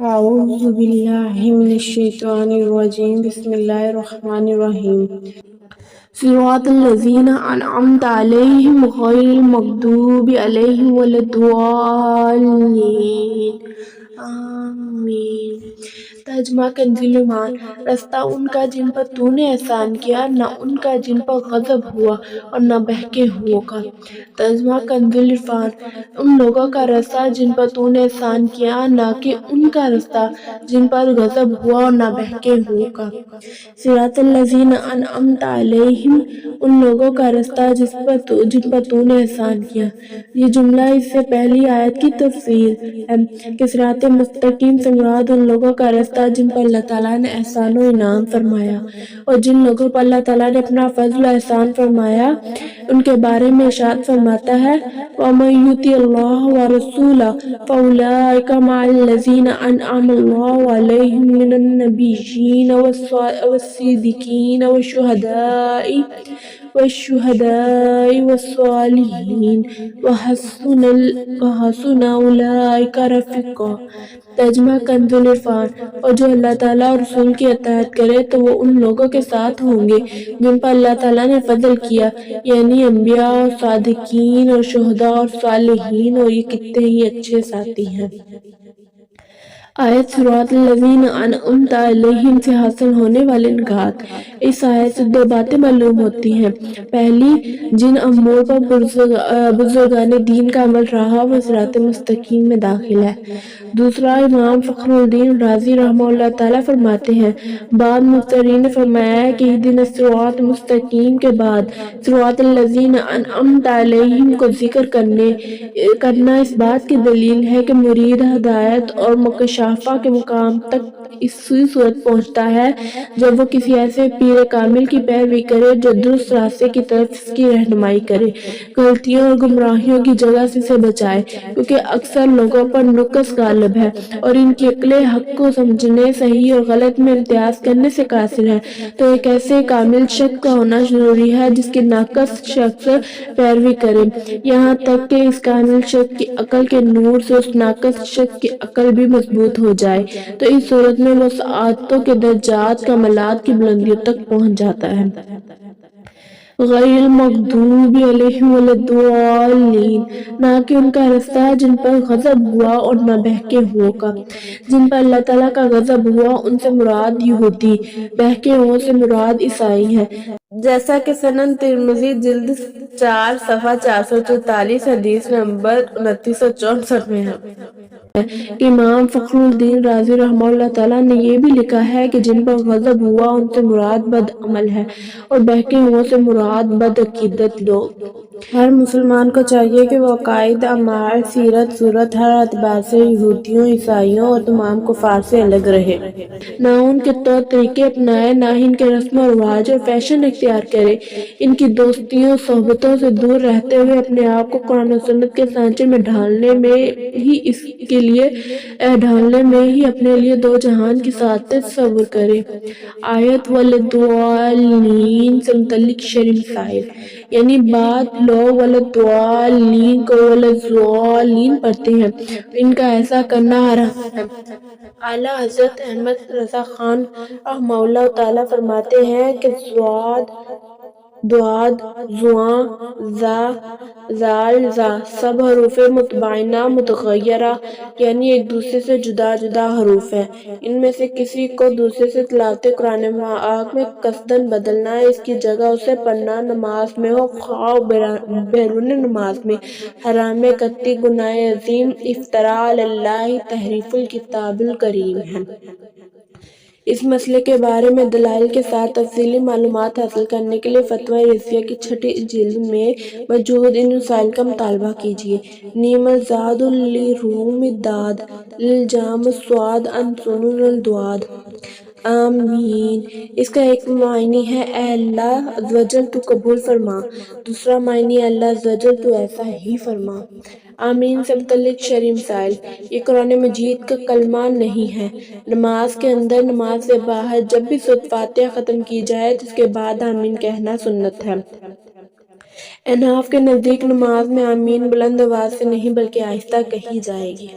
أعوذ بالله من الشيطان الرجيم بسم الله الرحمن الرحيم صراط الذين أنعمت عليهم غير المغضوب عليهم ولا الضالين آمین۔ ترجمہ کنزل ایمان، رستہ ان کا جن پر تو نے احسان کیا، نہ ان کا جن پر غضب ہوا اور نہ بہکے ہوئوں کا۔ ترجمہ کنزل عرفان، ان لوگوں کا رستہ جن پر تو نے احسان کیا، نہ کہ ان کا رستہ جن پر غضب ہوا اور نہ بہکے ہوئوں کا۔ صراط الذین انعمت علیہم، ان لوگوں کا رستہ جن پر تو نے احسان کیا۔ یہ جملہ اس سے پہلی آیت کی تفسیر ہے کہ صراط مستقیم سے مراد ان لوگوں کا رستہ جن پر اللہ تعالیٰ نے احسان و انعام فرمایا، اور جن لوگوں پر اللہ تعالیٰ نے اپنا فضل و احسان فرمایا ان کے بارے میں ارشاد فرماتا ہے وَمَن يُطِعِ اللَّهَ وَرَسُولَهُ فَأُولَٰئِكَ مَعَ الَّذِينَ أَنْعَمَ اللَّهُ عَلَيْهِم مِّنَ النَّبِيِّينَ وَالصِّدِّيقِينَ والشهداء والصالحين وحسن أولئك رفیقا۔ ترجمہ کنز العرفان، اور جو اللہ تعالیٰ اور رسول کی اطاعت کرے تو وہ ان لوگوں کے ساتھ ہوں گے جن پر اللہ تعالیٰ نے فضل کیا، یعنی انبیاء اور صادقین اور شہداء اور صالحین، اور یہ کتنے ہی اچھے ساتھی ہیں۔ آیت صراط الذین انعمت علیہم سے حاصل ہونے والے نکات۔ اس آیت سے دو باتیں معلوم ہوتی ہیں۔ پہلی، جن امور پر بزرگان دین کا عمل رہا وہ صراط مستقیم میں داخل ہے۔ دوسرا، امام فخر الدین رازی رحمہ اللہ تعالیٰ فرماتے ہیں بعض مفسرین نے فرمایا ہے کہ اہدنا الصراط المستقیم کے بعد صراط الذین انعمت علیہم کو ذکر کرنا اس بات کی دلیل ہے کہ مرید ہدایت اور مکاشفہ کے مقام تک اسی صورت پہنچتا ہے جب وہ کسی ایسے پیر کامل کی پیروی کرے جو درست راستے کی طرف اس کی رہنمائی کرے، غلطیوں اور گمراہیوں کی جگہ سے اسے بچائے، کیونکہ اکثر لوگوں پر نقص غالب ہے اور ان کی عقلیں حق کو سمجھنے، صحیح اور غلط میں امتیاز کرنے سے قاصر ہے۔ تو ایک ایسے کامل شخص کا ہونا ضروری ہے جس کی ناقص شخص پیروی کرے، یہاں تک کہ اس کامل شخص کی عقل کے نور سے اس ناقص شخص کی عقل بھی مضبوط ہو جائے، تو اس صورت میں وہ سعادتوں کے درجات کمالات کی بلندیوں تک پہنچ جاتا ہے۔ غیر المغضوب علیہم ولا الضالین، نہ کہ ان کا رستہ جن پر غضب ہوا اور نہ بہکے ہوئوں کا۔ جن پر اللہ تعالیٰ کا غضب ہوا ان سے مراد یہودی، بہکے ہوئوں سے مراد عیسائی ہیں، جیسا کہ سنن ترمذی جلد 4 صفحہ 444 حدیث نمبر 2964 میں ہے۔ امام فخر الدین رازی رحمہ اللہ تعالیٰ نے یہ بھی لکھا ہے کہ جن پر غضب ہوا ان سے مراد بد عمل ہے اور بہکے ہوئوں سے مراد بد عقیدت لوگ۔ ہر مسلمان کو چاہیے کہ وہ عقائد، اعمال، سیرت، صورت ہر اعتبار سے یہودیوں، عیسائیوں اور تمام کفار سے الگ رہے، نہ ان کے طور طریقے اپنائے، نہ ہی ان کے رسم و رواج اور فیشن اختیار کرے، ان کی دوستیوں صحبتوں سے دور رہتے ہوئے اپنے آپ کو قرآن و سنت کے سانچے میں ڈھالنے میں ہی اپنے لیے دو جہان کی سعادت تصور کرے۔ آیت وَلَضَّالِّینَ سے متعلق شرعی مسائل، یعنی بعض لوگ وَلَضَّالِّینَ کو وَلَضَّالِّینَ پڑھتے ہیں، ان کا ایسا کرنا حرام ہے۔ اعلیٰ حضرت احمد رضا خان رحمہ اللہ تعالیٰ فرماتے ہیں کہ ضاد، زواں، زا، زال، زا سب حروف متباینہ متغیرہ، یعنی ایک دوسرے سے جدا جدا حروف ہیں۔ ان میں سے کسی کو دوسرے سے تلاوت قرآن پاک میں قصداً بدلنا، اس کی جگہ اسے پڑھنا نماز میں ہو خواہ بیرون نماز میں، حرام قطعی، گناہ عظیم، افتراء علی اللہ، تحریف الکتاب الکریم ہے۔ اس مسئلے کے بارے میں دلائل کے ساتھ تفصیلی معلومات حاصل کرنے کے لیے فتویٰ رضویہ کی 6 جلد میں موجود ان رسائل کا مطالعہ کیجیے۔ نعم الزاد لروم الداد، للجام الصاد عن سنن الدواد۔ آمین۔ اس کا ایک معنی ہے اے اللہ عز و جل تو قبول فرما، دوسرا معنی اے اللہ عز و جل تو ایسا ہی فرما۔ آمین سے متعلق شرعی مسائل، یہ قرآن مجید کا کلمہ نہیں ہے۔ نماز کے اندر، نماز سے باہر جب بھی سورۃ فاتحہ ختم کی جائے تو اس کے بعد آمین کہنا سنت ہے۔ احناف کے نزدیک نماز میں آمین بلند آواز سے نہیں بلکہ آہستہ کہی جائے گی۔